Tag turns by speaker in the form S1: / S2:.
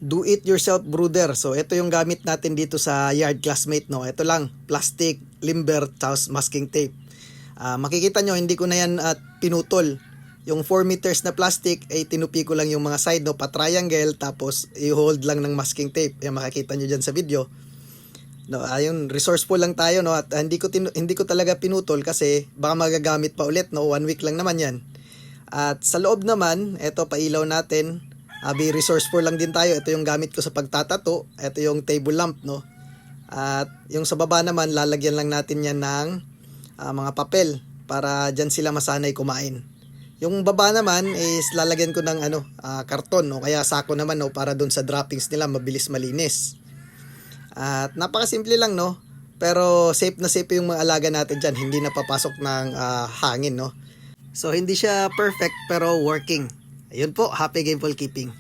S1: do it yourself brooder. So ito yung gamit natin dito sa Yard Classmate, no. Ito lang, plastic, limber, tapos masking tape. Makikita nyo, hindi ko na yan pinutol. Yung 4 meters na plastic ay tinupi ko lang yung mga side, no, pa-triangle, tapos i-hold lang ng masking tape. Yan, makikita nyo dyan sa video. No, ayun, resourceful lang tayo, no, at hindi ko talaga pinutol kasi baka magagamit pa ulit, no. 1 week lang naman yan. At sa loob naman, ito pailaw natin. Be resourceful lang din tayo. Ito yung gamit ko sa pagtatato. Ito yung table lamp, no. At yung sa baba naman, lalagyan lang natin yan ng mga papel para dyan sila masanay kumain. Yung baba naman is lalagyan ko ng karton, no, kaya sako naman, no, para doon sa droppings nila mabilis malinis. At napakasimple lang, no, pero safe na safe yung mga alaga natin dyan, hindi napapasok ng hangin, no. So hindi siya perfect pero working. Ayun po, happy gameful keeping.